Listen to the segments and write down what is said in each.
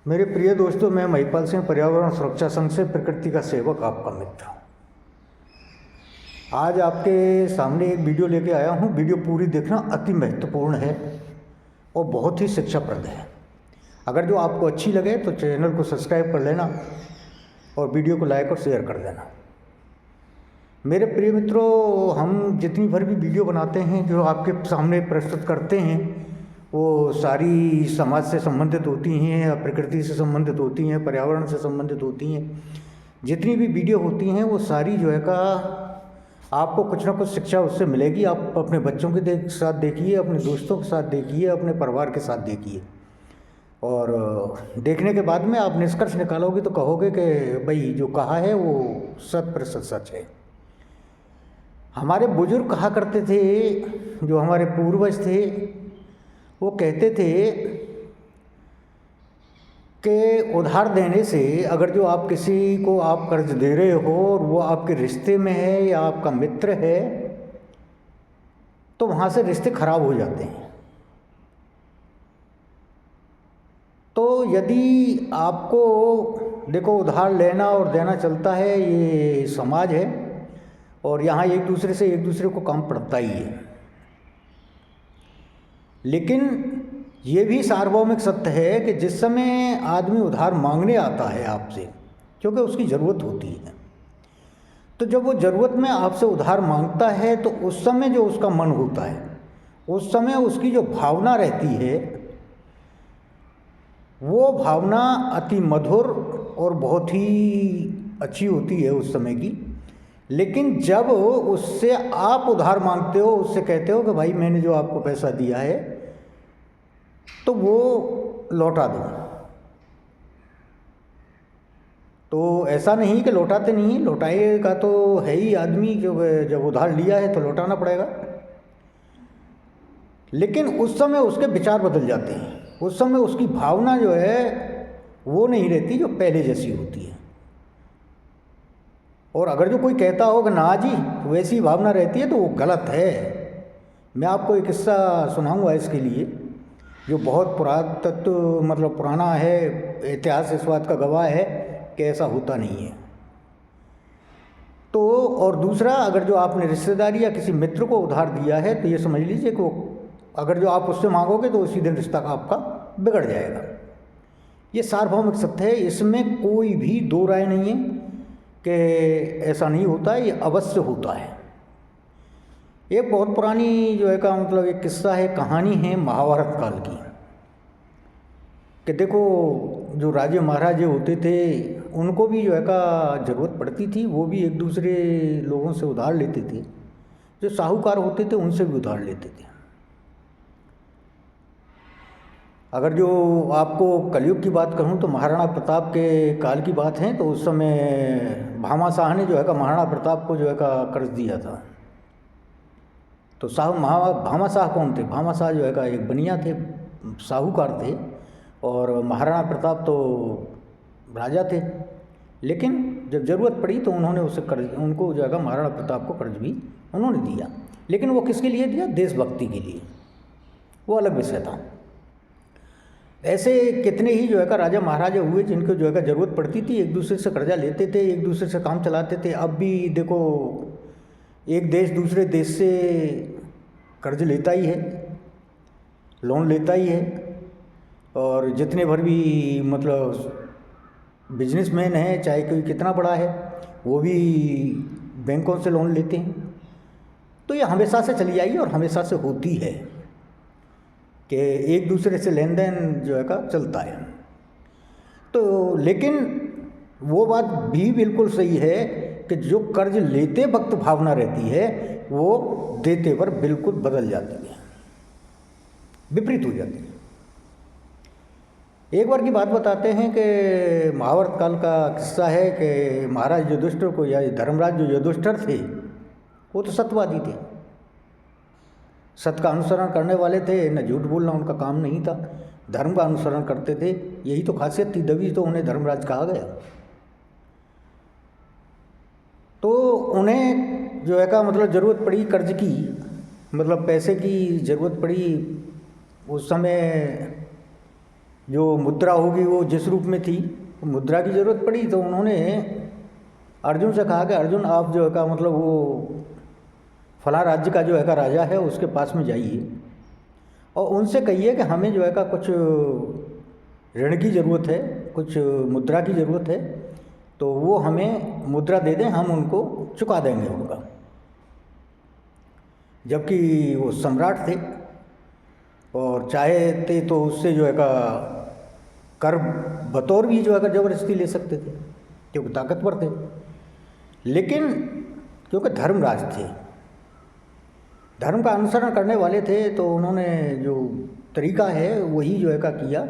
मेरे प्रिय दोस्तों, मैं महिपाल सिंह, पर्यावरण सुरक्षा संघ से प्रकृति का सेवक, आपका मित्र। आज आपके सामने एक वीडियो लेके आया हूँ। वीडियो पूरी देखना, अति महत्वपूर्ण है और बहुत ही शिक्षाप्रद है। अगर जो आपको अच्छी लगे तो चैनल को सब्सक्राइब कर लेना और वीडियो को लाइक और शेयर कर देना। मेरे प्रिय मित्रों, हम जितनी भर भी वीडियो बनाते हैं, जो आपके सामने प्रस्तुत करते हैं, वो सारी समाज से संबंधित होती हैं या प्रकृति से संबंधित होती हैं, पर्यावरण से संबंधित होती हैं। जितनी भी वीडियो होती हैं वो सारी जो है का आपको कुछ ना कुछ शिक्षा उससे मिलेगी। आप अपने बच्चों के साथ देखिए, अपने दोस्तों के साथ देखिए, अपने परिवार के साथ देखिए, और देखने के बाद में आप निष्कर्ष निकालोगे तो कहोगे कि भाई जो कहा है वो 100% सच है। हमारे बुजुर्ग कहा करते थे, जो हमारे पूर्वज थे, वो कहते थे कि उधार देने से, अगर जो आप किसी को आप कर्ज दे रहे हो और वो आपके रिश्ते में है या आपका मित्र है, तो वहाँ से रिश्ते खराब हो जाते हैं। तो यदि आपको देखो, उधार लेना और देना चलता है, ये समाज है और यहाँ एक दूसरे को काम पड़ता ही है। लेकिन ये भी सार्वभौमिक सत्य है कि जिस समय आदमी उधार मांगने आता है आपसे, क्योंकि उसकी ज़रूरत होती है, तो जब वो ज़रूरत में आपसे उधार मांगता है तो उस समय जो उसका मन होता है, उस समय उसकी जो भावना रहती है, वो भावना अति मधुर और बहुत ही अच्छी होती है उस समय की। लेकिन जब उससे आप उधार मांगते हो, उससे कहते हो कि भाई मैंने जो आपको पैसा दिया है तो वो लौटा दो, तो ऐसा नहीं कि लौटाते नहीं, लौटाएगा तो है ही आदमी, जो जब उधार लिया है तो लौटाना पड़ेगा। लेकिन उस समय उसके विचार बदल जाते हैं, उस समय उसकी भावना जो है वो नहीं रहती जो पहले जैसी होती है। और अगर जो कोई कहता हो कि ना जी वैसी भावना रहती है तो वो गलत है। मैं आपको एक किस्सा सुनाऊंगा इसके लिए, जो बहुत पुरातत्व मतलब पुराना है, इतिहास इस बात का गवाह है कि ऐसा होता नहीं है। तो और दूसरा, अगर जो आपने रिश्तेदारी या किसी मित्र को उधार दिया है तो ये समझ लीजिए कि वो अगर जो आप उससे मांगोगे तो उसी दिन रिश्ता का आपका बिगड़ जाएगा। ये सार्वभौमिक सत्य है, इसमें कोई भी दो राय नहीं है कि ऐसा नहीं होता है, ये अवश्य होता है। एक बहुत पुरानी जो है का मतलब एक किस्सा है, कहानी है महाभारत काल की, कि देखो जो राजे महाराजे होते थे उनको भी जो है का ज़रूरत पड़ती थी, वो भी एक दूसरे लोगों से उधार लेते थे। जो साहूकार होते थे उनसे भी उधार लेते थे। अगर जो आपको कलयुग की बात कहूँ तो महाराणा प्रताप के काल की बात है, तो उस समय भामा शाह ने जो है का महाराणा प्रताप को जो है का कर्ज दिया था। तो भामा शाह कौन थे? भामा शाह जो है का एक बनिया थे, साहूकार थे, और महाराणा प्रताप तो राजा थे। लेकिन जब ज़रूरत पड़ी तो उन्होंने उसे कर्ज, उनको जो है महाराणा प्रताप को कर्ज भी उन्होंने दिया। लेकिन वो किसके लिए दिया? देशभक्ति के लिए, वो अलग विषय था। ऐसे कितने ही जो है का राजा महाराजा हुए जिनको जो है का ज़रूरत पड़ती थी, एक दूसरे से कर्जा लेते थे, एक दूसरे से काम चलाते थे। अब भी देखो, एक देश दूसरे देश से कर्ज लेता ही है, लोन लेता ही है, और जितने भर भी मतलब बिजनेसमैन हैं, चाहे कोई कितना बड़ा है, वो भी बैंकों से लोन लेते हैं। तो ये हमेशा से चली आई और हमेशा से होती है कि एक दूसरे से लेन देन जो है का चलता है। तो लेकिन वो बात भी बिल्कुल सही है कि जो कर्ज लेते वक्त भावना रहती है वो देते पर बिल्कुल बदल जाती है, विपरीत हो जाती है। एक बार की बात बताते हैं कि महाभारत काल का किस्सा है कि महाराज युधिष्ठिर को, या धर्मराज जो युधिष्ठिर थे, वो तो सत्यवादी थे, सत्य का अनुसरण करने वाले थे, न झूठ बोलना उनका काम नहीं था, धर्म का अनुसरण करते थे, यही तो खासियत थी, तभी तो उन्हें धर्मराज कहा गया। तो उन्हें जो है का मतलब ज़रूरत पड़ी कर्ज की, मतलब पैसे की ज़रूरत पड़ी। उस समय जो मुद्रा होगी वो जिस रूप में थी, मुद्रा की ज़रूरत पड़ी तो उन्होंने अर्जुन से कहा कि अर्जुन आप जो है का मतलब वो फला राज्य का जो है का राजा है उसके पास में जाइए और उनसे कहिए कि हमें जो है का कुछ ऋण की ज़रूरत है, कुछ मुद्रा की ज़रूरत है, तो वो हमें मुद्रा दे दें, हम उनको चुका देंगे उनका। जबकि वो सम्राट थे और चाहे तो उससे जो है का कर बतौर भी जो है का ज़बरदस्ती ले सकते थे क्योंकि ताकतवर थे, लेकिन क्योंकि धर्मराज थे, धर्म का अनुसरण करने वाले थे, तो उन्होंने जो तरीका है वही जो है का किया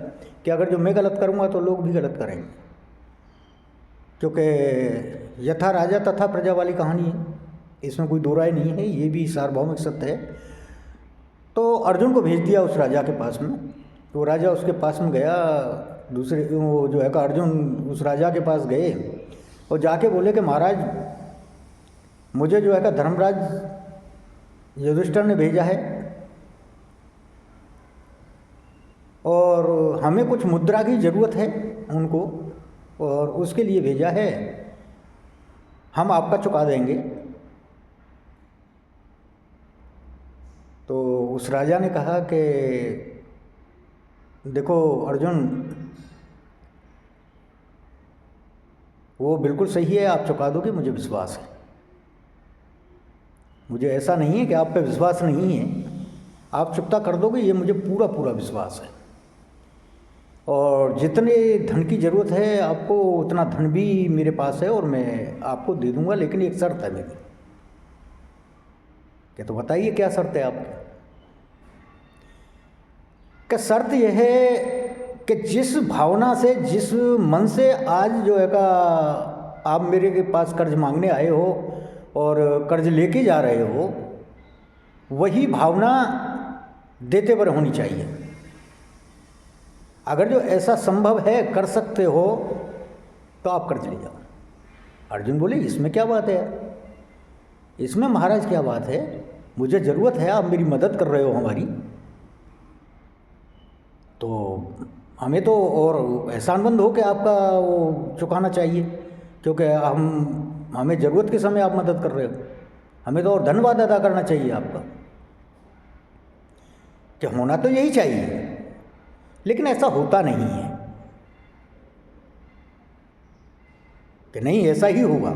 कि अगर जो मैं गलत करूँगा तो लोग भी गलत करेंगे, क्योंकि यथा राजा तथा प्रजा वाली कहानी है, इसमें कोई दो राय नहीं है, ये भी सार्वभौमिक सत्य है। तो अर्जुन को भेज दिया उस राजा के पास में, तो राजा उसके पास में गया, दूसरे वो जो है का अर्जुन उस राजा के पास गए और जाके बोले कि महाराज मुझे जो है का धर्मराज युधिष्ठिर ने भेजा है और हमें कुछ मुद्रा की ज़रूरत है उनको, और उसके लिए भेजा है, हम आपका चुका देंगे। तो उस राजा ने कहा कि देखो अर्जुन, वो बिल्कुल सही है, आप चुका दोगे, मुझे विश्वास है, मुझे ऐसा नहीं है कि आप पे विश्वास नहीं है, आप चुकता कर दोगे, ये मुझे पूरा पूरा विश्वास है। और जितने धन की ज़रूरत है आपको उतना धन भी मेरे पास है और मैं आपको दे दूंगा, लेकिन एक शर्त है मेरी। क्या? तो बताइए क्या शर्त है आपकी? क्या शर्त यह है कि जिस भावना से, जिस मन से आज जो है का आप मेरे के पास कर्ज मांगने आए हो और कर्ज लेके जा रहे हो, वही भावना देते पर होनी चाहिए। अगर जो ऐसा संभव है, कर सकते हो, तो आप कर्ज ले जाओ। अर्जुन बोले इसमें क्या बात है यार, इसमें महाराज क्या बात है, मुझे ज़रूरत है, आप मेरी मदद कर रहे हो हमारी, तो हमें तो और एहसानमंद हो कि आपका वो चुकाना चाहिए, क्योंकि हमें ज़रूरत के समय आप मदद कर रहे हो, हमें तो और धन्यवाद अदा करना चाहिए आपका, कि होना तो यही चाहिए, लेकिन ऐसा होता नहीं है कि नहीं ऐसा ही होगा।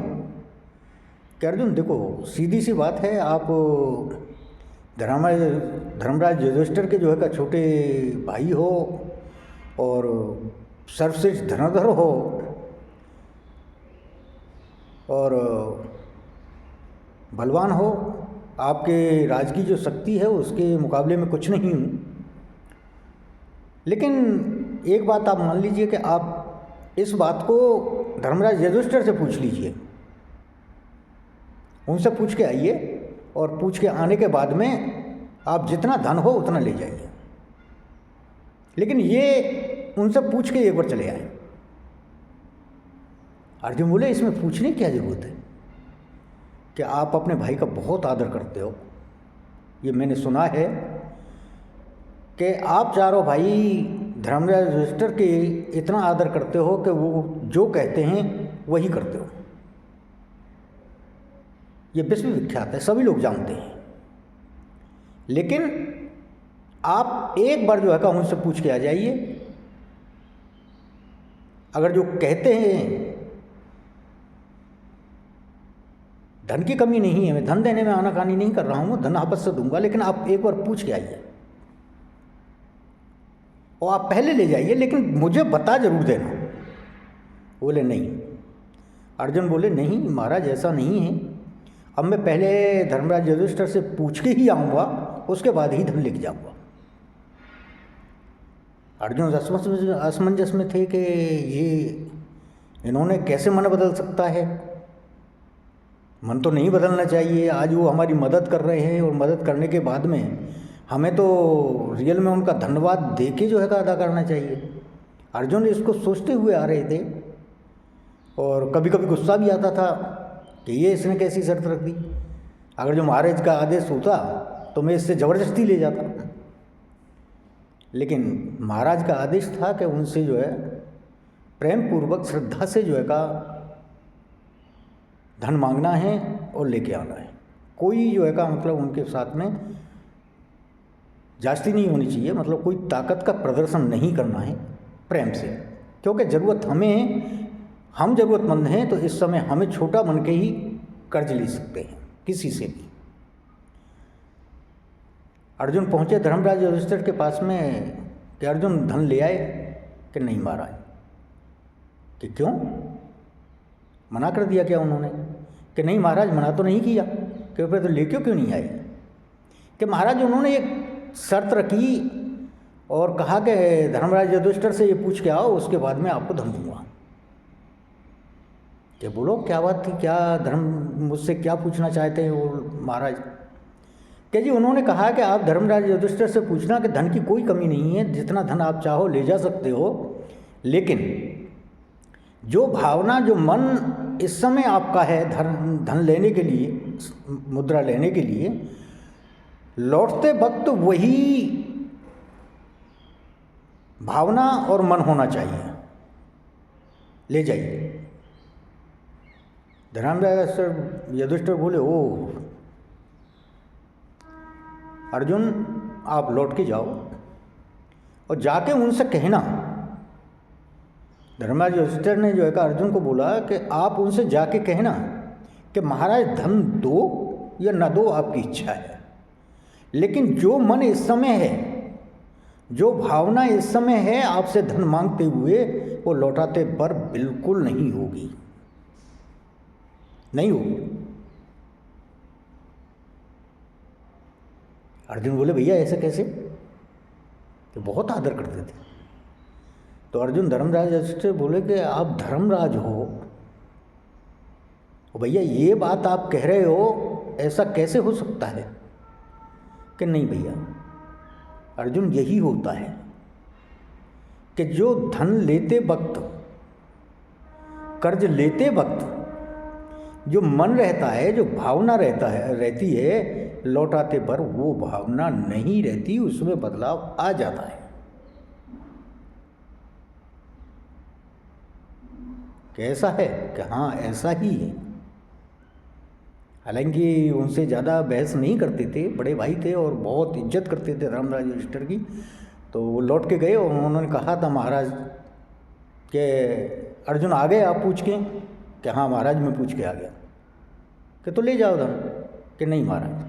कि अर्जुन देखो सीधी सी बात है, आप धर्मराज युधिष्ठिर के जो है का छोटे भाई हो और सर्वश्रेष्ठ धनुर्धर हो और बलवान हो, आपके राज की जो शक्ति है उसके मुकाबले में कुछ नहीं हूँ, लेकिन एक बात आप मान लीजिए कि आप इस बात को धर्मराज युधिष्ठिर से पूछ लीजिए, उनसे पूछ के आइए और पूछ के आने के बाद में आप जितना धन हो उतना ले जाइए, लेकिन ये उनसे पूछ के एक बार चले आए। अर्जुन बोले इसमें पूछने की क्या ज़रूरत है कि आप अपने भाई का बहुत आदर करते हो, ये मैंने सुना है कि आप चारों भाई धर्मराज युधिष्ठिर के इतना आदर करते हो कि वो जो कहते हैं वही करते हो, ये विश्व विख्यात है, सभी लोग जानते हैं। लेकिन आप एक बार जो है का उनसे पूछ के आ जाइए, अगर जो कहते हैं धन की कमी नहीं है, मैं धन देने में आनाकानी नहीं कर रहा हूँ, धन आपस से दूंगा, लेकिन आप एक बार पूछ के आइए और आप पहले ले जाइए, लेकिन मुझे बता जरूर देना। बोले नहीं। अर्जुन बोले नहीं महाराज ऐसा नहीं है, अब मैं पहले धर्मराज युधिष्ठिर से पूछ के ही आऊँगा, उसके बाद ही धन लेके जाऊँगा। अर्जुन असमंजस में थे कि ये इन्होंने कैसे मन बदल सकता है, मन तो नहीं बदलना चाहिए, आज वो हमारी मदद कर रहे हैं और मदद करने के बाद में हमें तो रियल में उनका धन्यवाद दे के जो है का अदा करना चाहिए। अर्जुन इसको सोचते हुए आ रहे थे और कभी कभी गुस्सा भी आता था कि ये इसने कैसी शर्त रख दी, अगर जो महाराज का आदेश होता तो मैं इससे ज़बरदस्ती ले जाता, लेकिन महाराज का आदेश था कि उनसे जो है प्रेम पूर्वक श्रद्धा से जो है का धन मांगना है और लेके आना है। कोई जो है का मतलब उनके साथ में जास्ती नहीं होनी चाहिए, मतलब कोई ताकत का प्रदर्शन नहीं करना है, प्रेम से। क्योंकि ज़रूरत हमें है, हम ज़रूरतमंद हैं, तो इस समय हमें छोटा बन के ही कर्ज ले सकते हैं किसी से भी। अर्जुन पहुँचे धर्मराज युधिष्ठिर के पास में कि अर्जुन धन ले आए कि नहीं महाराज। कि क्यों, मना कर दिया क्या उन्होंने? कि नहीं महाराज मना तो नहीं किया। कि फिर तो ले क्यों नहीं आए? कि महाराज उन्होंने एक शर्त रखी और कहा कि धर्मराज युधिष्ठिर से ये पूछ के आओ, उसके बाद में आपको धन दूंगा। कि बोलो क्या बात थी, क्या धर्म मुझसे क्या पूछना चाहते हैं वो महाराज? कि जी उन्होंने कहा कि आप धर्मराज युधिष्ठिर से पूछना कि धन की कोई कमी नहीं है, जितना धन आप चाहो ले जा सकते हो, लेकिन जो भावना जो मन इस समय आपका है धन लेने के लिए, मुद्रा लेने के लिए, लौटते वक्त वही भावना और मन होना चाहिए, ले जाइए। धर्मराज युधिष्ठिर बोले ओ अर्जुन आप लौट के जाओ और जाके उनसे कहना। धर्मराज युधिष्ठिर ने जो है अर्जुन को बोला कि आप उनसे जाके कहना कि महाराज धन दो या न दो आपकी इच्छा है, लेकिन जो मन इस समय है, जो भावना इस समय है आपसे धन मांगते हुए, वो लौटाते पर बिल्कुल नहीं होगी, नहीं होगी। अर्जुन बोले भैया ऐसे कैसे? तो बहुत आदर करते थे। तो अर्जुन धर्मराज युधिष्ठिर बोले कि आप धर्मराज हो भैया, ये बात आप कह रहे हो, ऐसा कैसे हो सकता है? कि नहीं भैया अर्जुन यही होता है कि जो धन लेते वक्त, कर्ज लेते वक्त जो मन रहता है, जो भावना रहती है, लौटाते पर वो भावना नहीं रहती, उसमें बदलाव आ जाता है। कैसा है कि हाँ ऐसा ही है। हालांकि उनसे ज़्यादा बहस नहीं करते थे, बड़े भाई थे और बहुत इज्जत करते थे धर्मराज युधिष्ठिर की। तो वो लौट के गए और उन्होंने कहा था महाराज कि अर्जुन आ गए आप पूछ के? कि हाँ महाराज मैं पूछ के आ गया। कि तो ले जाओ धन? कि नहीं महाराज।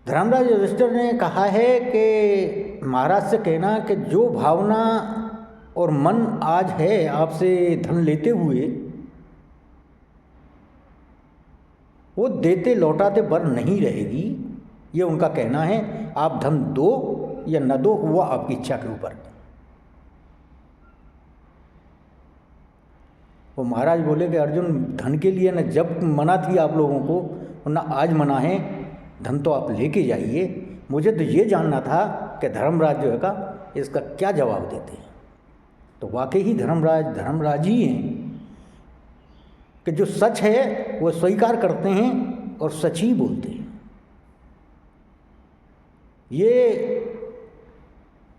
धर्मराज युधिष्ठिर ने कहा है कि महाराज से कहना कि जो भावना और मन आज है आपसे धन लेते हुए, वो देते लौटाते बर नहीं रहेगी, ये उनका कहना है। आप धन दो या न दो हुआ आपकी इच्छा के ऊपर। वो महाराज बोले कि अर्जुन धन के लिए न जब मना थी आप लोगों को और न आज मना है, धन तो आप लेके जाइए। मुझे तो ये जानना था कि धर्मराज जो है का इसका क्या जवाब देते हैं। तो वाकई ही धर्मराज ही हैं कि जो सच है वो स्वीकार करते हैं और सच ही बोलते हैं। ये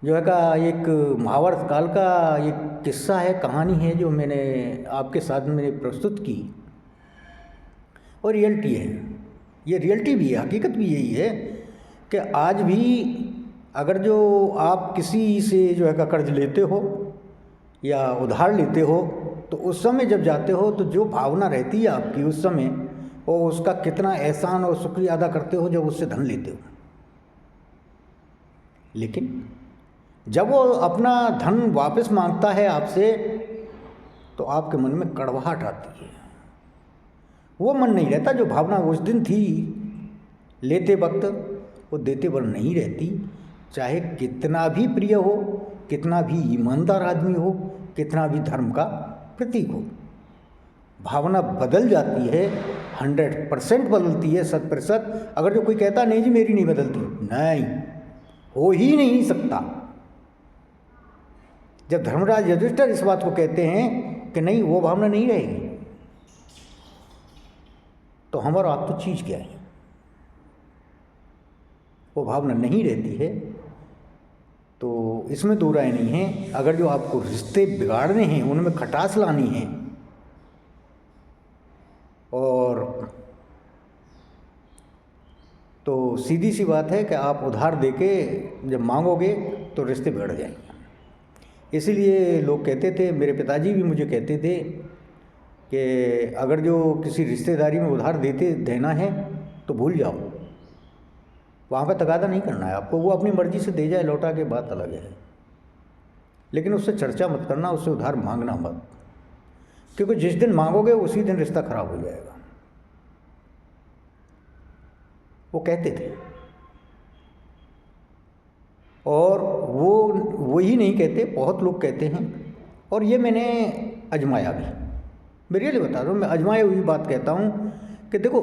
जो है का एक महाभारत काल का एक किस्सा है, कहानी है, जो मैंने आपके साथ में प्रस्तुत की और रियलिटी है। ये रियलिटी भी है, हकीकत भी यही है कि आज भी अगर जो आप किसी से जो है का कर्ज लेते हो या उधार लेते हो, तो उस समय जब जाते हो तो जो भावना रहती है आपकी उस समय, वो उसका कितना एहसान और शुक्रिया अदा करते हो जब उससे धन लेते हो। लेकिन जब वो अपना धन वापस मांगता है आपसे, तो आपके मन में कड़वाहट आती है। वो मन नहीं रहता, जो भावना उस दिन थी लेते वक्त, वो देते वक्त नहीं रहती। चाहे कितना भी प्रिय हो, कितना भी ईमानदार आदमी हो, कितना भी धर्म का प्रतीक हो, भावना बदल जाती है। 100% बदलती है, 100%। अगर जो कोई कहता नहीं जी मेरी नहीं बदलती, नहीं, हो ही नहीं सकता। जब धर्मराज युधिष्ठिर इस बात को कहते हैं कि नहीं वो भावना नहीं रहेगी, तो हम और आप तो चीज क्या है, वो भावना नहीं रहती है। तो इसमें दो राय नहीं है। अगर जो आपको रिश्ते बिगाड़ने हैं, उनमें खटास लानी है, और तो सीधी सी बात है कि आप उधार देके जब मांगोगे तो रिश्ते बिगड़ जाएंगे। इसीलिए लोग कहते थे, मेरे पिताजी भी मुझे कहते थे कि अगर जो किसी रिश्तेदारी में उधार देना है तो भूल जाओ, वहाँ पर तगादा नहीं करना है आपको। वो अपनी मर्ज़ी से दे जाए लौटा के, बात अलग है, लेकिन उससे चर्चा मत करना, उससे उधार मांगना मत, क्योंकि जिस दिन मांगोगे उसी दिन रिश्ता खराब हो जाएगा। वो कहते थे, और वो ही नहीं कहते, बहुत लोग कहते हैं, और ये मैंने आजमाया भी। मैं रियली बता रहा हूँ, मैं आजमाई हुई बात कहता हूँ कि देखो,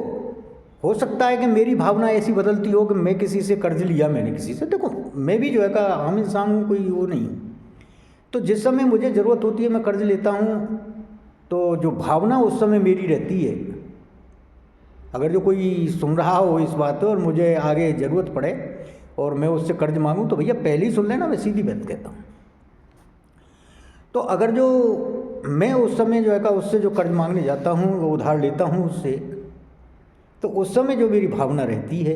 हो सकता है कि मेरी भावना ऐसी बदलती हो कि मैं किसी से कर्ज लिया, मैंने किसी से, देखो मैं भी जो है का आम इंसान हूँ, कोई वो नहीं हूँ। तो जिस समय मुझे ज़रूरत होती है मैं कर्ज लेता हूँ, तो जो भावना उस समय मेरी रहती है, अगर जो कोई सुन रहा हो इस बात और मुझे आगे ज़रूरत पड़े और मैं उससे कर्ज मांगूं, तो भैया पहले ही सुन लेना, मैं सीधी बात कहता हूँ। तो अगर जो मैं उस समय जो है का उससे जो कर्ज मांगने जाता हूँ, वो उधार लेता हूँ उससे, तो उस समय जो मेरी भावना रहती है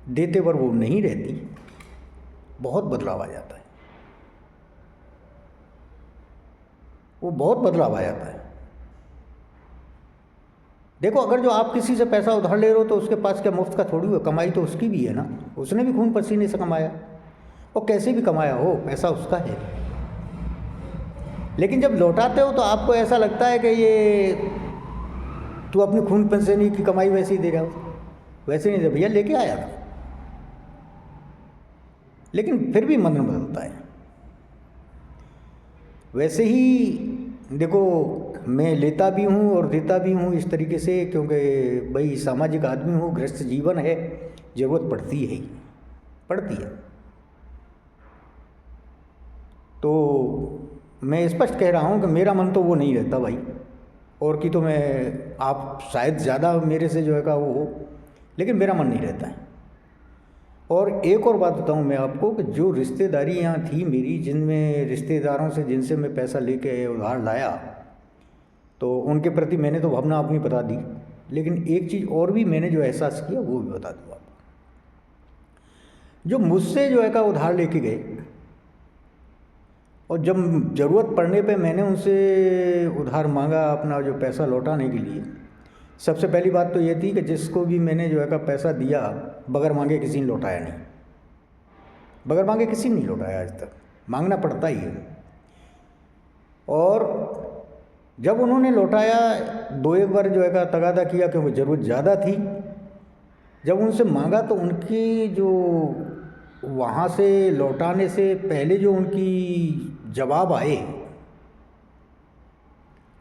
देते पर वो नहीं रहती, बहुत बदलाव आ जाता है, वो बहुत बदलाव आ जाता है। देखो, अगर जो आप किसी से पैसा उधार ले रहे हो तो उसके पास क्या मुफ्त का थोड़ी हुआ, कमाई तो उसकी भी है ना, उसने भी खून पसीने से कमाया, और कैसे भी कमाया हो, पैसा उसका है। लेकिन जब लौटाते हो तो आपको ऐसा लगता है कि ये तू अपनी खून पसीने की कमाई वैसे ही दे रहा हो, वैसे नहीं दे भैया, लेके आया था। लेकिन फिर भी मन बदलता है। वैसे ही देखो, मैं लेता भी हूँ और देता भी हूँ इस तरीके से, क्योंकि भाई सामाजिक आदमी हूँ, गृहस्थ जीवन है, ज़रूरत पड़ती है ही, पड़ती है। तो मैं स्पष्ट कह रहा हूँ कि मेरा मन तो वो नहीं रहता भाई, और कि तो मैं, आप शायद ज़्यादा मेरे से जो है का वो हो, लेकिन मेरा मन नहीं रहता है। और एक और बात बताऊँ मैं आपको कि जो रिश्तेदारी यहाँ थी मेरी, जिनमें रिश्तेदारों से जिनसे मैं पैसा लेके उधार लाया, तो उनके प्रति मैंने तो भावना अपनी बता दी, लेकिन एक चीज़ और भी मैंने जो एहसास किया वो भी बता दूँ आपको। जो मुझसे जो है का उधार लेके गए, और जब ज़रूरत पड़ने पे मैंने उनसे उधार मांगा अपना जो पैसा लौटाने के लिए, सबसे पहली बात तो ये थी कि जिसको भी मैंने जो है का पैसा दिया, बगैर मांगे किसी ने लौटाया नहीं, बगैर मांगे किसी ने नहीं लौटाया आज तक, मांगना पड़ता ही है। और जब उन्होंने लौटाया, दो एक बार जो है का तगादा किया क्योंकि ज़रूरत ज़्यादा थी, जब उनसे मांगा तो उनकी जो वहाँ से लौटाने से पहले जो उनकी जवाब आए,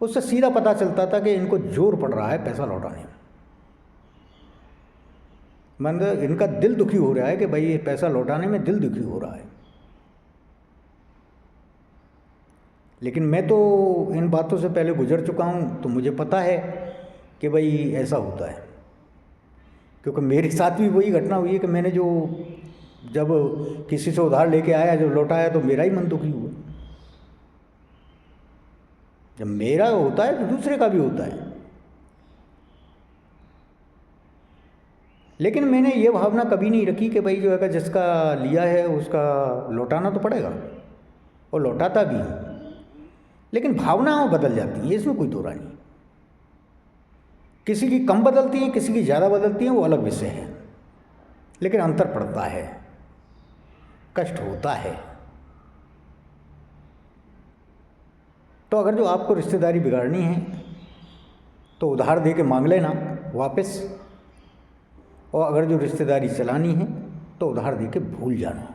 उससे सीधा पता चलता था कि इनको जोर पड़ रहा है पैसा लौटाने में, मतलब इनका दिल दुखी हो रहा है कि भाई ये पैसा लौटाने में दिल दुखी हो रहा है। लेकिन मैं तो इन बातों से पहले गुजर चुका हूँ, तो मुझे पता है कि भाई ऐसा होता है, क्योंकि मेरे साथ भी वही घटना हुई है कि मैंने जो जब किसी से उधार लेके आया, जब लौटाया तो मेरा ही मन दुखी हुआ। जब मेरा होता है तो दूसरे का भी होता है। लेकिन मैंने ये भावना कभी नहीं रखी कि भाई जो है जिसका लिया है उसका लौटाना तो पड़ेगा, और लौटाता भी हूँ, लेकिन भावनाएं बदल जाती हैं, इसमें कोई दो राय नहीं। किसी की कम बदलती हैं, किसी की ज़्यादा बदलती हैं, वो अलग विषय है, लेकिन अंतर पड़ता है, कष्ट होता है। तो अगर जो आपको रिश्तेदारी बिगाड़नी है तो उधार दे के मांग लेना वापस, और अगर जो रिश्तेदारी चलानी है तो उधार दे के भूल जाना।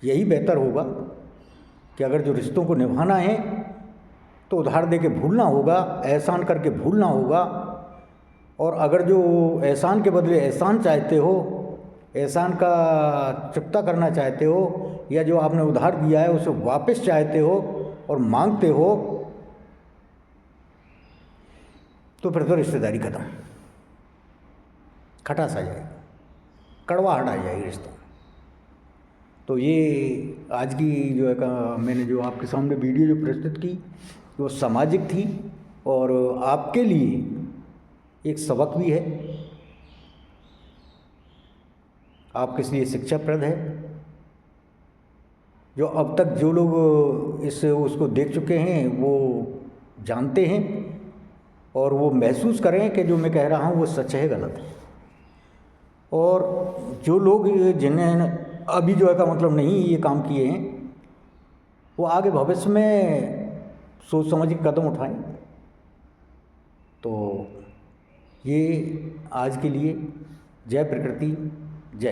यही बेहतर होगा कि अगर जो रिश्तों को निभाना है तो उधार दे के भूलना होगा, एहसान करके भूलना होगा। और अगर जो एहसान के बदले एहसान चाहते हो, एहसान का चुकता करना चाहते हो, या जो आपने उधार दिया है उसे वापस चाहते हो और मांगते हो, तो फिर तो रिश्तेदारी खत्म, खटास आ जाएगी, कड़वाहट आ जाएगी रिश्तों में। तो ये आज की जो है का मैंने जो आपके सामने वीडियो जो प्रस्तुत की वो सामाजिक थी और आपके लिए एक सबक भी है, आपके लिए शिक्षाप्रद है। जो अब तक जो लोग इस उसको देख चुके हैं वो जानते हैं और वो महसूस करें कि जो मैं कह रहा हूँ वो सच है गलत है। और जो लोग जिन्हें अभी जो है का मतलब नहीं ये काम किए हैं वो आगे भविष्य में सोच समझ के कदम उठाएं। तो ये आज के लिए जय प्रकृति।